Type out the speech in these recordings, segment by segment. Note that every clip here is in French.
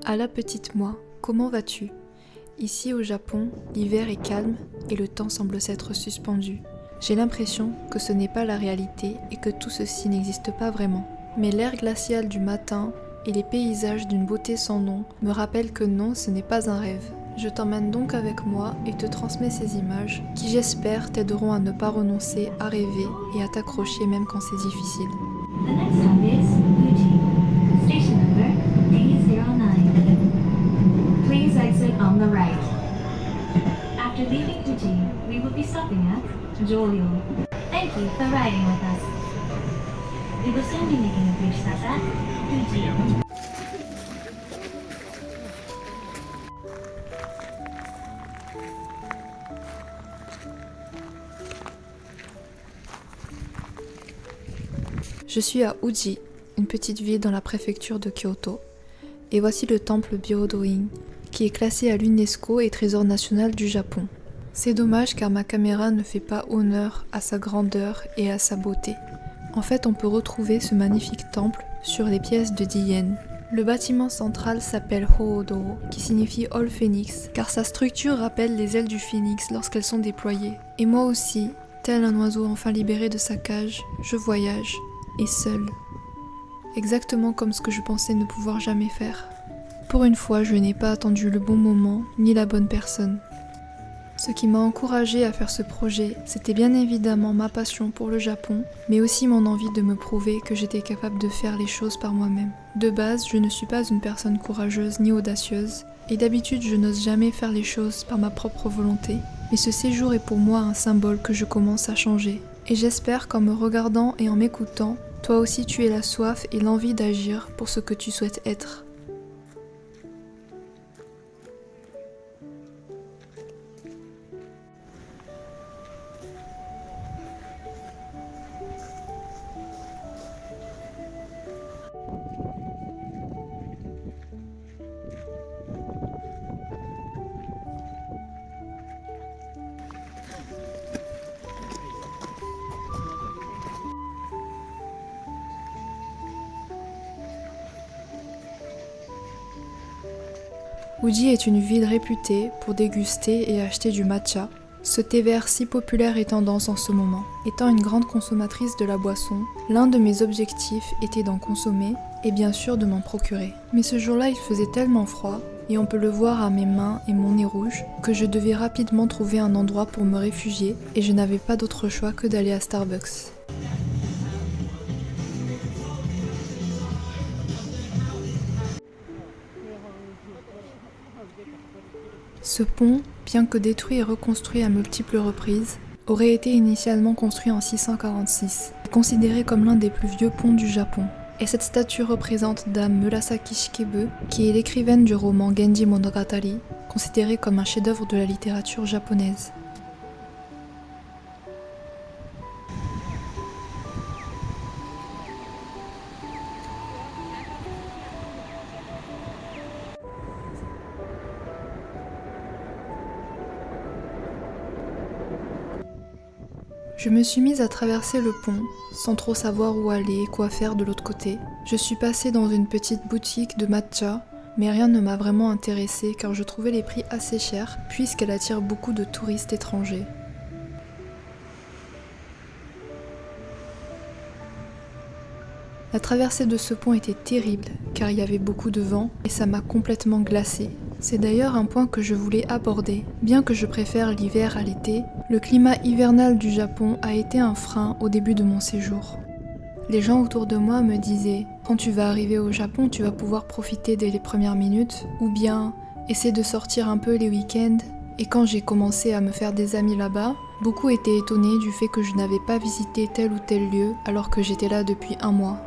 À la petite moi, comment vas-tu? Ici au Japon, l'hiver est calme et le temps semble s'être suspendu. J'ai l'impression que ce n'est pas la réalité et que tout ceci n'existe pas vraiment. Mais l'air glacial du matin et les paysages d'une beauté sans nom me rappellent que non, ce n'est pas un rêve. Je t'emmène donc avec moi et te transmets ces images qui, j'espère, t'aideront à ne pas renoncer à rêver et à t'accrocher même quand c'est difficile. The next stop is Fuji. Station number D09. Please exit on the right. After leaving Fuji, we will be stopping at Joyo. Thank you for riding with us. We will soon be making a brief stop at Fuji. Je suis à Uji, une petite ville dans la préfecture de Kyoto. Et voici le temple Byodo-in, qui est classé à l'UNESCO et trésor national du Japon. C'est dommage car ma caméra ne fait pas honneur à sa grandeur et à sa beauté. En fait, on peut retrouver ce magnifique temple sur les pièces de 10 yens. Le bâtiment central s'appelle Hoodo, qui signifie All Phoenix, car sa structure rappelle les ailes du phénix lorsqu'elles sont déployées. Et moi aussi, tel un oiseau enfin libéré de sa cage, je voyage, et seul. Exactement comme ce que je pensais ne pouvoir jamais faire. Pour une fois, je n'ai pas attendu le bon moment, ni la bonne personne. Ce qui m'a encouragée à faire ce projet, c'était bien évidemment ma passion pour le Japon, mais aussi mon envie de me prouver que j'étais capable de faire les choses par moi-même. De base, je ne suis pas une personne courageuse ni audacieuse, et d'habitude je n'ose jamais faire les choses par ma propre volonté. Mais ce séjour est pour moi un symbole que je commence à changer. Et j'espère qu'en me regardant et en m'écoutant, toi aussi tu aies la soif et l'envie d'agir pour ce que tu souhaites être. Uji est une ville réputée pour déguster et acheter du matcha, ce thé vert si populaire et tendance en ce moment. Étant une grande consommatrice de la boisson, l'un de mes objectifs était d'en consommer et bien sûr de m'en procurer. Mais ce jour-là, il faisait tellement froid, et on peut le voir à mes mains et mon nez rouge, que je devais rapidement trouver un endroit pour me réfugier et je n'avais pas d'autre choix que d'aller à Starbucks. Ce pont, bien que détruit et reconstruit à multiples reprises, aurait été initialement construit en 646, considéré comme l'un des plus vieux ponts du Japon. Et cette statue représente Dame Murasaki Shikebe, qui est l'écrivaine du roman Genji Monogatari, considérée comme un chef-d'œuvre de la littérature japonaise. Je me suis mise à traverser le pont, sans trop savoir où aller et quoi faire de l'autre côté. Je suis passée dans une petite boutique de matcha, mais rien ne m'a vraiment intéressée car je trouvais les prix assez chers, puisqu'elle attire beaucoup de touristes étrangers. La traversée de ce pont était terrible, car il y avait beaucoup de vent et ça m'a complètement glacée. C'est d'ailleurs un point que je voulais aborder. Bien que je préfère l'hiver à l'été, le climat hivernal du Japon a été un frein au début de mon séjour. Les gens autour de moi me disaient « Quand tu vas arriver au Japon, tu vas pouvoir profiter dès les premières minutes » ou bien « Essaie de sortir un peu les week-ends ». Et quand j'ai commencé à me faire des amis là-bas, beaucoup étaient étonnés du fait que je n'avais pas visité tel ou tel lieu alors que j'étais là depuis un mois.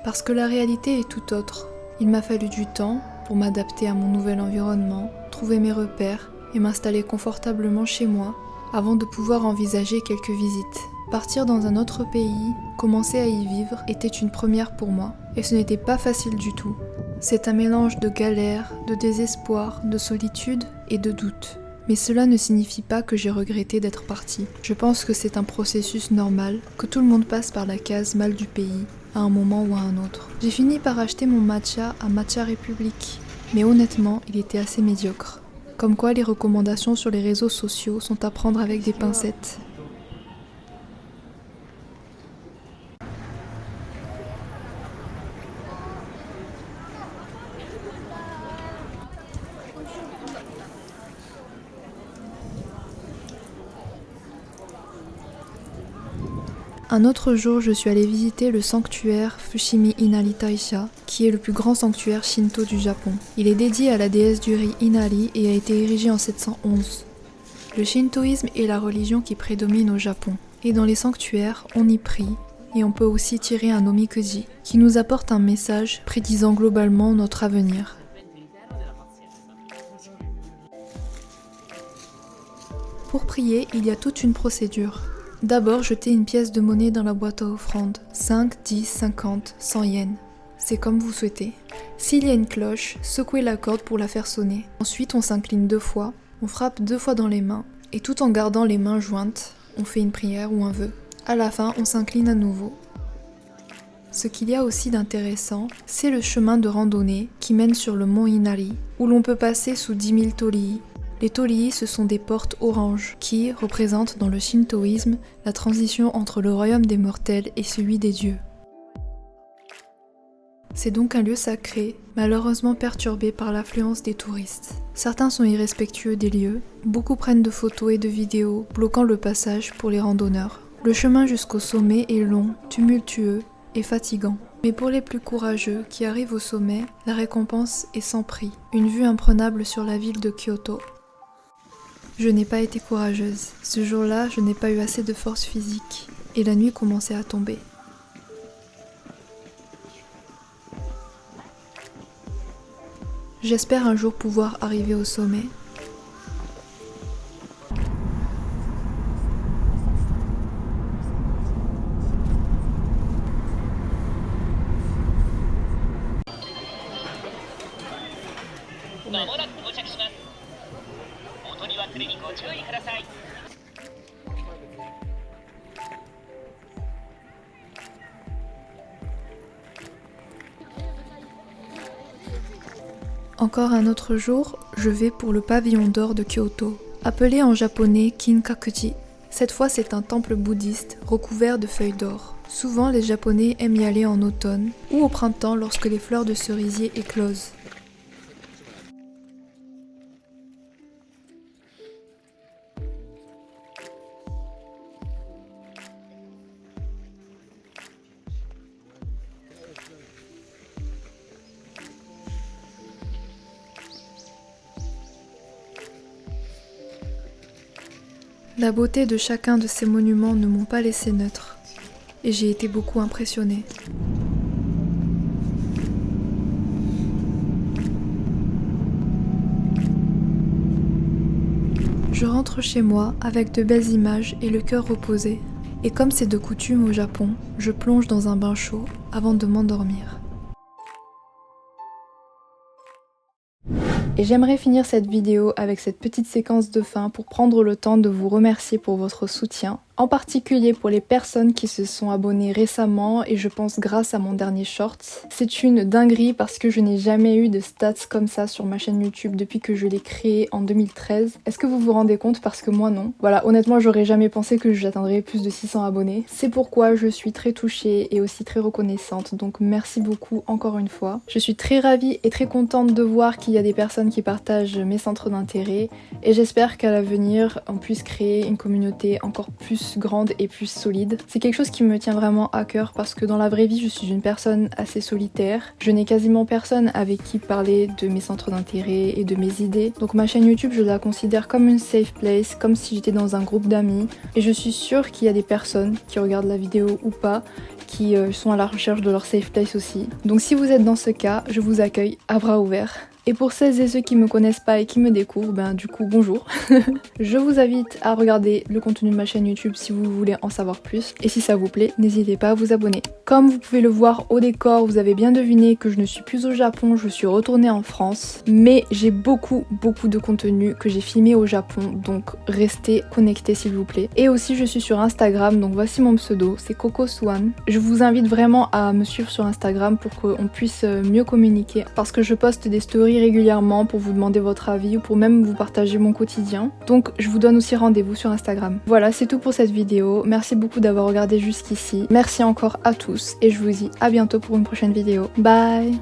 Parce que la réalité est tout autre. Il m'a fallu du temps pour m'adapter à mon nouvel environnement, trouver mes repères et m'installer confortablement chez moi avant de pouvoir envisager quelques visites. Partir dans un autre pays, commencer à y vivre était une première pour moi et ce n'était pas facile du tout. C'est un mélange de galère, de désespoir, de solitude et de doute. Mais cela ne signifie pas que j'ai regretté d'être partie. Je pense que c'est un processus normal, que tout le monde passe par la case mal du pays, à un moment ou à un autre. J'ai fini par acheter mon matcha à Matcha République, mais honnêtement, il était assez médiocre. Comme quoi les recommandations sur les réseaux sociaux sont à prendre avec des pincettes. Un autre jour, je suis allée visiter le sanctuaire Fushimi Inari Taisha, qui est le plus grand sanctuaire shinto du Japon. Il est dédié à la déesse du riz Inari et a été érigé en 711. Le shintoïsme est la religion qui prédomine au Japon. Et dans les sanctuaires, on y prie, et on peut aussi tirer un omikuji, qui nous apporte un message prédisant globalement notre avenir. Pour prier, il y a toute une procédure. D'abord, jetez une pièce de monnaie dans la boîte à offrandes. 5, 10, 50, 100 yens. C'est comme vous souhaitez. S'il y a une cloche, secouez la corde pour la faire sonner. Ensuite, on s'incline 2 fois, on frappe 2 fois dans les mains, et tout en gardant les mains jointes, on fait une prière ou un vœu. À la fin, on s'incline à nouveau. Ce qu'il y a aussi d'intéressant, c'est le chemin de randonnée qui mène sur le mont Inari, où l'on peut passer sous 10 000 torii. Les torii, ce sont des portes oranges qui représentent dans le shintoïsme la transition entre le royaume des mortels et celui des dieux. C'est donc un lieu sacré, malheureusement perturbé par l'affluence des touristes. Certains sont irrespectueux des lieux, beaucoup prennent de photos et de vidéos, bloquant le passage pour les randonneurs. Le chemin jusqu'au sommet est long, tumultueux et fatigant. Mais pour les plus courageux qui arrivent au sommet, la récompense est sans prix, une vue imprenable sur la ville de Kyoto. Je n'ai pas été courageuse. Ce jour-là, je n'ai pas eu assez de force physique, et la nuit commençait à tomber. J'espère un jour pouvoir arriver au sommet. Encore un autre jour, je vais pour le pavillon d'or de Kyoto, appelé en japonais Kinkakuji. Cette fois, c'est un temple bouddhiste recouvert de feuilles d'or. Souvent, les Japonais aiment y aller en automne ou au printemps lorsque les fleurs de cerisier éclosent. La beauté de chacun de ces monuments ne m'ont pas laissé neutre, et j'ai été beaucoup impressionnée. Je rentre chez moi avec de belles images et le cœur reposé. Et comme c'est de coutume au Japon, je plonge dans un bain chaud avant de m'endormir. Et j'aimerais finir cette vidéo avec cette petite séquence de fin pour prendre le temps de vous remercier pour votre soutien, en particulier pour les personnes qui se sont abonnées récemment et je pense grâce à mon dernier short. C'est une dinguerie parce que je n'ai jamais eu de stats comme ça sur ma chaîne YouTube depuis que je l'ai créée en 2013. Est-ce que vous vous rendez compte? Parce que moi non. Voilà, honnêtement j'aurais jamais pensé que j'atteindrais plus de 600 abonnés. C'est pourquoi je suis très touchée et aussi très reconnaissante, donc merci beaucoup encore une fois. Je suis très ravie et très contente de voir qu'il y a des personnes qui partagent mes centres d'intérêt et j'espère qu'à l'avenir on puisse créer une communauté encore plus grande et plus solide. C'est quelque chose qui me tient vraiment à cœur parce que dans la vraie vie je suis une personne assez solitaire. Je n'ai quasiment personne avec qui parler de mes centres d'intérêt et de mes idées. Donc ma chaîne YouTube je la considère comme une safe place, comme si j'étais dans un groupe d'amis et je suis sûre qu'il y a des personnes qui regardent la vidéo ou pas qui sont à la recherche de leur safe place aussi. Donc si vous êtes dans ce cas, je vous accueille à bras ouverts. Et pour celles et ceux qui me connaissent pas et qui me découvrent, du coup bonjour. Je vous invite à regarder le contenu de ma chaîne YouTube si vous voulez en savoir plus. Et si ça vous plaît, n'hésitez pas à vous abonner. Comme vous pouvez le voir au décor, vous avez bien deviné que je ne suis plus au Japon, je suis retournée en France. Mais j'ai beaucoup de contenu que j'ai filmé au Japon, donc restez connectés s'il vous plaît. Et aussi je suis sur Instagram, donc voici mon pseudo, c'est Coco Swan. Je vous invite vraiment à me suivre sur Instagram pour qu'on puisse mieux communiquer, parce que je poste des stories régulièrement pour vous demander votre avis ou pour même vous partager mon quotidien. Donc je vous donne aussi rendez-vous sur Instagram. Voilà, c'est tout pour cette vidéo. Merci beaucoup d'avoir regardé jusqu'ici. Merci encore à tous et je vous dis à bientôt pour une prochaine vidéo. Bye!